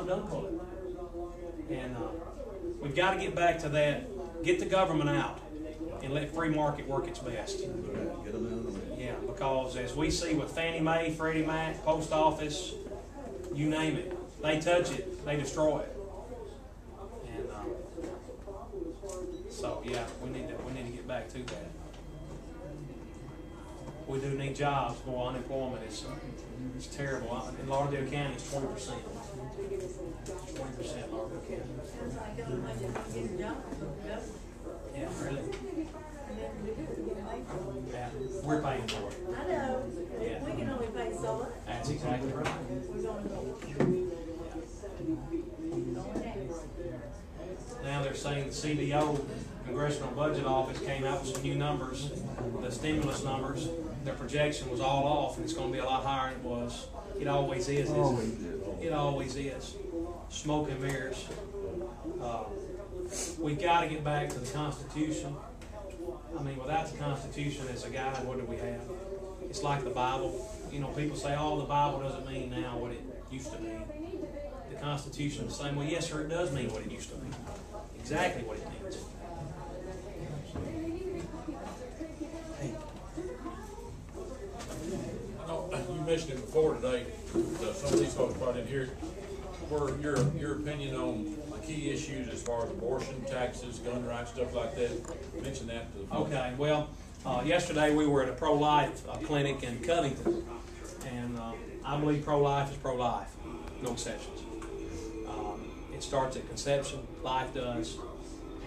I'm done pulling. And we've got to get back to that. Get the government out and let free market work its best. Get them out. Yeah, because as we see with Fannie Mae, Freddie Mac, Post Office, you name it, they touch it, they destroy it. And so yeah, we need to get back to that. We do need jobs. Boy, unemployment is it's terrible. In Lauderdale County, it's 20%. 20% Lauderdale County. Yeah, really. Yeah, we're paying for it. I know. Yeah. We can only pay so much. That's exactly right. Now they're saying the CBO, Congressional Budget Office, came out with some new numbers, the stimulus numbers. Their projection was all off, and it's going to be a lot higher than it was. It always is, isn't it? It always is. Smoke and mirrors. We've got to get back to the Constitution. I mean, without the Constitution as a guide, what do we have? It's like the Bible. You know, people say, oh, the Bible doesn't mean now what it used to mean. The Constitution the same way. Yes, sir, it does mean what it used to mean. Exactly what it means. I know you mentioned it before today. Some of these folks probably didn't hear it. For your opinion on the key issues as far as abortion, taxes, gun rights, stuff like that. Mention that to the folks. Okay, well, yesterday we were at a pro-life clinic in Covington, and I believe pro-life is pro-life, no exceptions. It starts at conception, life does,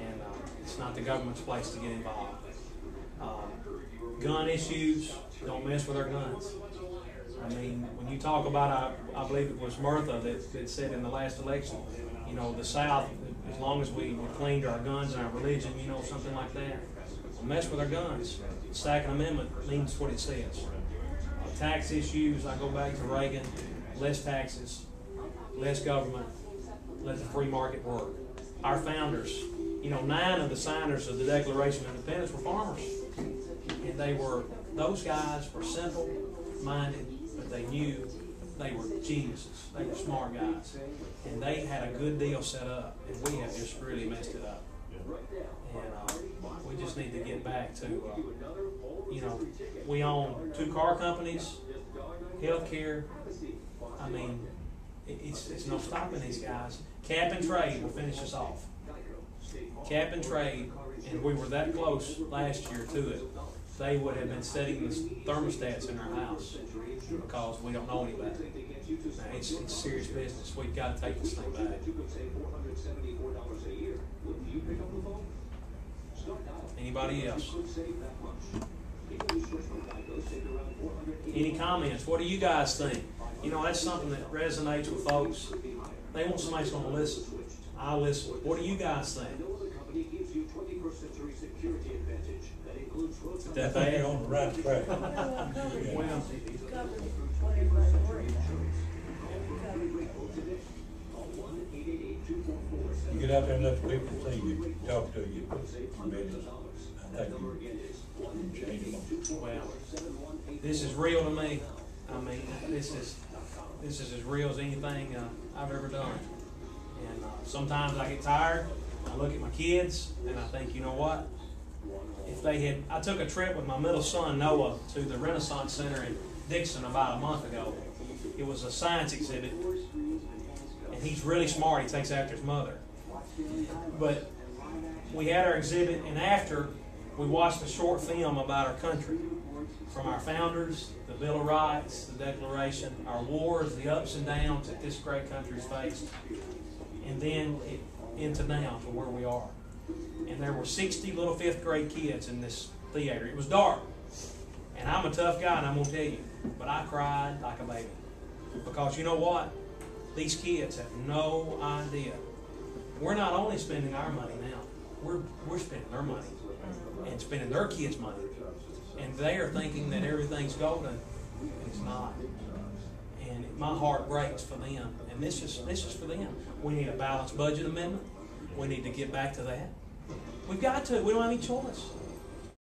and it's not the government's place to get involved. Gun issues, don't mess with our guns. I mean, when you talk about, I believe it was Murtha that said in the last election, you know, the South, as long as we cling to our guns and our religion, you know, something like that, we'll mess with our guns. The Second Amendment means what it says. Tax issues, I go back to Reagan, less taxes, less government, let the free market work. Our founders, you know, 9 of the signers of the Declaration of Independence were farmers. And those guys were simple-minded, but they knew they were geniuses. They were smart guys. And they had a good deal set up, and we have just really messed it up. And we just need to get back to, you know, we own 2 car companies, healthcare. I mean, it's no stopping these guys. Cap and trade will finish us off. Cap and trade, and we were that close last year to it. They would have been setting the thermostats in our house because we don't know any better. Now, it's serious business. We've got to take this thing back. Anybody else? Any comments? What do you guys think? You know, that's something that resonates with folks. They want somebody who's going to listen. I'll listen. What do you guys think? Is that bad? You're on the right track. Well, You get out there and let the people see you, talk to you, business. I think you change them. well, this is real to me. I mean, this is as real as anything I've ever done. And sometimes I get tired. I look at my kids and I think, you know what? If they had, I took a trip with my middle son Noah to the Renaissance Center in Dixon about a month ago. It was a science exhibit, and he's really smart. He takes after his mother. But we had our exhibit, and after we watched a short film about our country, from our founders, the Bill of Rights, the Declaration, our wars, the ups and downs that this great country's faced, and then into now to where we are. And there were 60 little 5th grade kids in this theater. It was dark. And I'm a tough guy, and I'm going to tell you, but I cried like a baby. Because you know what? These kids have no idea. We're not only spending our money now, we're spending their money and spending their kids' money. And they are thinking that everything's golden, and it's not. And my heart breaks for them. And this is for them. We need a balanced budget amendment. We need to get back to that. We've got to. We don't have any choice.